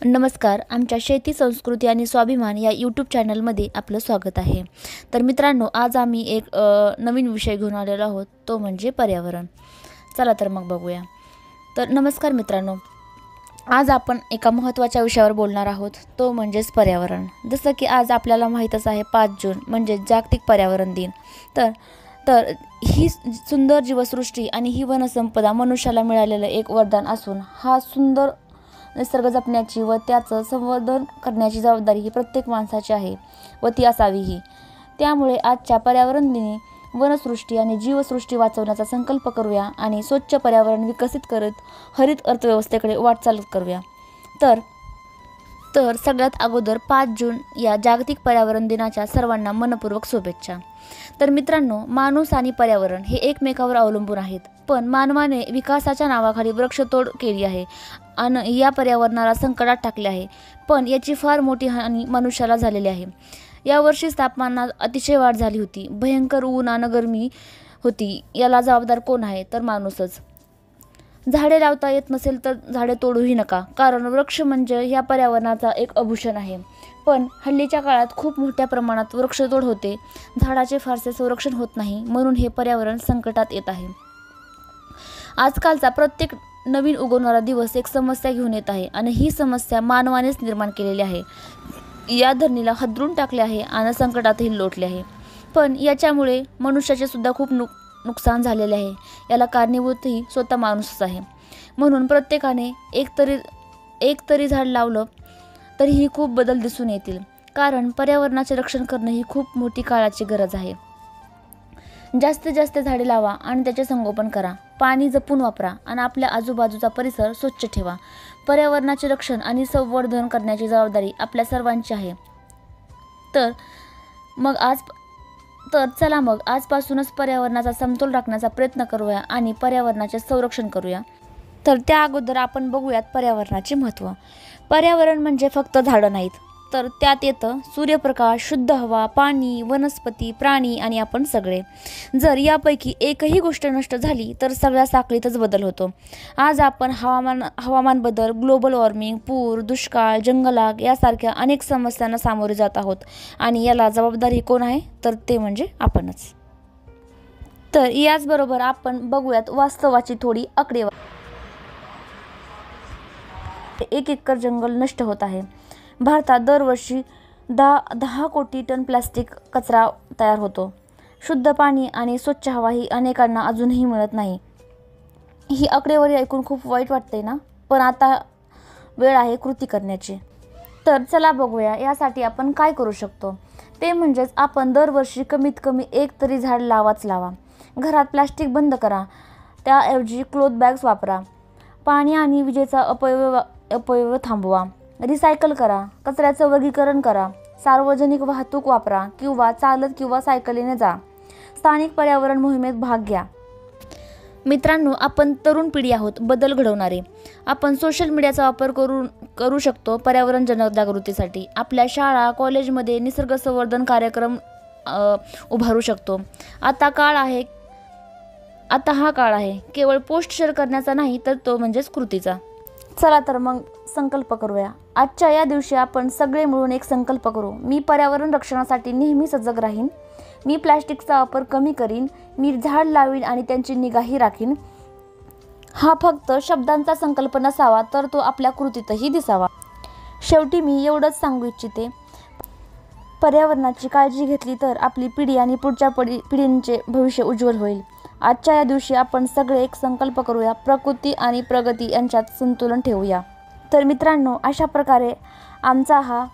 नमस्कार. आमच्या शेती संस्कृती आणि स्वाभिमान या यूट्यूब चॅनलमध्ये आपलं स्वागत आहे. तर मित्रांनो, आज आम्ही एक नवीन विषय घेऊन आलेलो आहोत, तो म्हणजे पर्यावरण. चला तर मग बघूया. तर नमस्कार मित्रांनो, आज आपण एका महत्त्वाच्या विषयावर बोलणार आहोत, तो म्हणजेच पर्यावरण. जसं की आज आपल्याला माहीतच आहे 5 जून म्हणजे जागतिक पर्यावरण दिन. तर ही सुंदर जीवसृष्टी आणि ही वनसंपदा मनुष्याला मिळालेलं एक वरदान असून हा सुंदर निसर्ग जपण्याची व त्याचं संवर्धन करण्याची जबाबदारी ही प्रत्येक माणसाची आहे व ती असावीही. त्यामुळे आजच्या पर्यावरण दिनी वनसृष्टी आणि जीवसृष्टी वाचवण्याचा संकल्प करूया आणि स्वच्छ पर्यावरण विकसित करत हरित अर्थव्यवस्थेकडे वाटचाल करूया. तर सगळ्यात अगोदर 5 जून या जागतिक पर्यावरण दिनाच्या सर्वांना मनपूर्वक शुभेच्छा. तर मित्रांनो, माणूस आणि पर्यावरण हे एकमेकावर अवलंबून आहेत, पण मानवाने विकासाच्या नावाखाली वृक्षतोड केली आहे आणि या पर्यावरणाला संकटात टाकले आहे. पण याची फार मोठी हानी मनुष्याला झालेली आहे. यावर्षी तापमानात अतिशय वाढ झाली होती. भयंकर ऊन आणि गरमी होती. याला जबाबदार कोण आहे? तर माणूसच. झाडे लावता येत नसेल तर झाडे तोडूही नका, कारण वृक्ष म्हणजे ह्या पर्यावरणाचा एक आभूषण आहे. पण हल्लीच्या काळात खूप मोठ्या प्रमाणात वृक्षतोड होते. झाडाचे फारसे संरक्षण होत नाही, म्हणून हे पर्यावरण संकटात येत आहे. आजकालचा प्रत्येक नवीन उगवणारा दिवस एक समस्या घेऊन येत आहे आणि ही समस्या मानवानेच निर्माण केलेली आहे. या धरणीला हादरून टाकले आहे आणि संकटातही लोटले आहे. पण याच्यामुळे मनुष्याचे सुद्धा खूप नुकसान झालेले आहे. याला कारणीभूतही स्वतः माणूसच आहे. म्हणून प्रत्येकाने एक तरी झाड लावलं तरीही खूप बदल दिसून येतील, कारण पर्यावरणाचे रक्षण करणे ही खूप मोठी काळाची गरज आहे. जास्तीत जास्त झाडे लावा आणि त्याचे संगोपन करा. पाणी जपून वापरा आणि आपल्या आजूबाजूचा परिसर स्वच्छ ठेवा. पर्यावरणाचे रक्षण आणि संवर्धन करण्याची जबाबदारी आपल्या सर्वांची आहे. चला मग आजपासूनच पर्यावरणाचा समतोल राखण्याचा प्रयत्न करूया आणि पर्यावरणाचे संरक्षण करूया. तर त्या अगोदर आपण बघूयात पर्यावरणाचे महत्त्व. पर्यावरण म्हणजे फक्त झाडं नाहीत, तर त्यात येतं सूर्यप्रकाश, शुद्ध हवा, पाणी, वनस्पती, प्राणी आणि आपण सगळे. जर यापैकी एकही गोष्ट नष्ट झाली तर सगळ्या साखळीतच बदल होतो. आज आपण हवामान बदल, ग्लोबल वॉर्मिंग, पूर, दुष्काळ, जंगलआग यासारख्या अनेक समस्यांना सामोरे जात आहोत आणि याला जबाबदारी कोण आहे? तर ते म्हणजे आपणच. तर याचबरोबर आपण बघूयात वास्तवाची थोडी आकडेवारी. 1 एकर जंगल नष्ट होत आहे. भारतात दरवर्षी 10 कोटी टन प्लास्टिक कचरा तयार होतो. शुद्ध पाणी आणि स्वच्छ हवा ही अनेकांना अजूनही मिळत नाही. ही आकडेवारी ऐकून खूप वाईट वाटते ना? पण आता वेळ आहे कृती करण्याची. तर चला बघूया यासाठी आपण काय करू शकतो. ते म्हणजेच आपण दरवर्षी कमीत कमी 1 तरी झाड लावा. घरात प्लास्टिक बंद करा. त्याऐवजी क्लॉथ बॅग्स वापरा. पाणी आणि विजेचा अपव्यय थांबवा. रिसायकल करा. कचऱ्याचं वर्गीकरण करा. सार्वजनिक वाहतूक वापरा किंवा चालत किंवा सायकलीने जा. स्थानिक पर्यावरण मोहिमेत भाग घ्या. मित्रांनो, आपण तरुण पिढी आहोत, बदल घडवणारे. आपण सोशल मीडियाचा वापर करू शकतो पर्यावरण जनजागृतीसाठी. आपल्या शाळा, कॉलेजमध्ये निसर्ग संवर्धन कार्यक्रम उभारू शकतो. आता हा काळ आहे केवळ पोस्ट शेअर करण्याचा नाही, तर तो म्हणजेच कृतीचा. चला तर मग संकल्प करूया. आजच्या या दिवशी आपण सगळे मिळून एक संकल्प करू. मी पर्यावरण रक्षणासाठी नेहमी सजग राहीन. मी प्लॅस्टिकचा वापर कमी करीन. मी झाड लावीन आणि त्यांची निगाही राखीन. हा फक्त शब्दांचा संकल्प नसावा, तर तो आपल्या कृतीतही दिसावा. शेवटी मी एवढंच सांगू इच्छिते, पर्यावरणाची काळजी घेतली तर आपली पिढी आणि पुढच्या पिढींचे भविष्य उज्ज्वल होईल. आजच्या या दिवशी आपण सगळे एक संकल्प करूया. प्रकृती आणि प्रगती यांच्यात संतुलन ठेवूया. तर मित्रांनो, अशा प्रकारे आमचा हा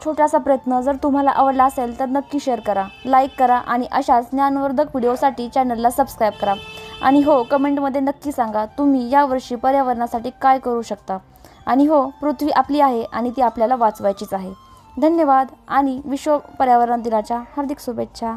छोटासा प्रयत्न जर तुम्हाला आवडला असेल तर नक्की शेअर करा, लाईक करा आणि अशाच ज्ञानवर्धक व्हिडिओसाठी चॅनलला सबस्क्राईब करा. आणि हो, कमेंटमध्ये नक्की सांगा तुम्ही यावर्षी पर्यावरणासाठी काय करू शकता. आणि हो, पृथ्वी आपली आहे आणि ती आपल्याला वाचवायचीच आहे. धन्यवाद आणि विश्व पर्यावरण दिनाच्या हार्दिक शुभेच्छा.